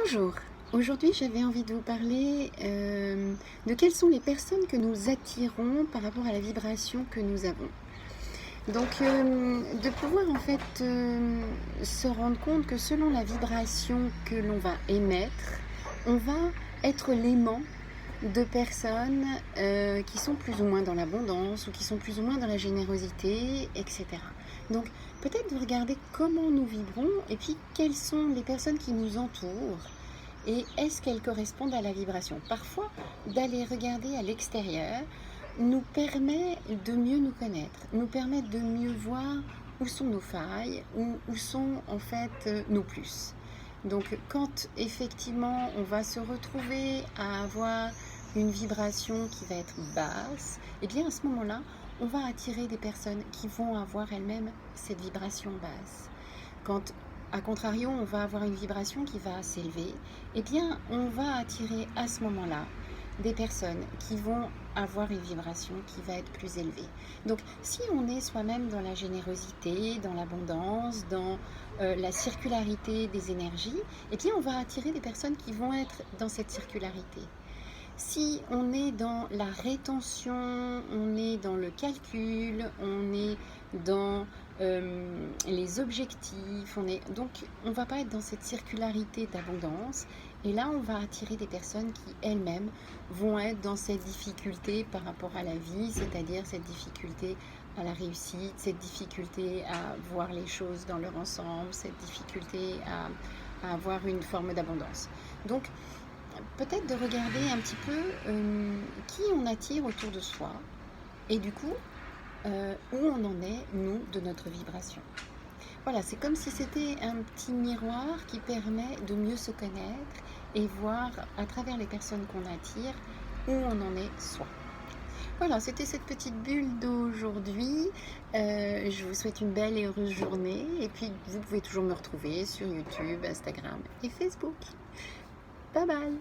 Bonjour, aujourd'hui j'avais envie de vous parler de quelles sont les personnes que nous attirons par rapport à la vibration que nous avons. Donc de pouvoir en fait se rendre compte que selon la vibration que l'on va émettre, on va être l'aimant de personnes qui sont plus ou moins dans l'abondance ou qui sont plus ou moins dans la générosité, etc. Donc peut-être de regarder comment nous vibrons et puis quelles sont les personnes qui nous entourent et est-ce qu'elles correspondent à la vibration. Parfois, d'aller regarder à l'extérieur nous permet de mieux nous connaître, nous permet de mieux voir où sont nos failles, où sont en fait nos plus. Donc quand effectivement on va se retrouver à avoir une vibration qui va être basse, et bien à ce moment-là, on va attirer des personnes qui vont avoir elles-mêmes cette vibration basse. Quand à contrario, on va avoir une vibration qui va s'élever, et bien on va attirer à ce moment-là des personnes qui vont avoir une vibration qui va être plus élevée. Donc si on est soi-même dans la générosité, dans l'abondance, dans la circularité des énergies, eh bien on va attirer des personnes qui vont être dans cette circularité. Si on est dans la rétention, on est dans le calcul, on est dans les objectifs, donc on ne va pas être dans cette circularité d'abondance. Et là, on va attirer des personnes qui elles-mêmes vont être dans cette difficulté par rapport à la vie, c'est-à-dire cette difficulté à la réussite, cette difficulté à voir les choses dans leur ensemble, cette difficulté à avoir une forme d'abondance. Donc, peut-être de regarder un petit peu qui on attire autour de soi et du coup où on en est, nous, de notre vibration. Voilà, c'est comme si c'était un petit miroir qui permet de mieux se connaître et voir à travers les personnes qu'on attire où on en est soi. Voilà, c'était cette petite bulle d'aujourd'hui. Je vous souhaite une belle et heureuse journée et puis vous pouvez toujours me retrouver sur YouTube, Instagram et Facebook. Bye bye!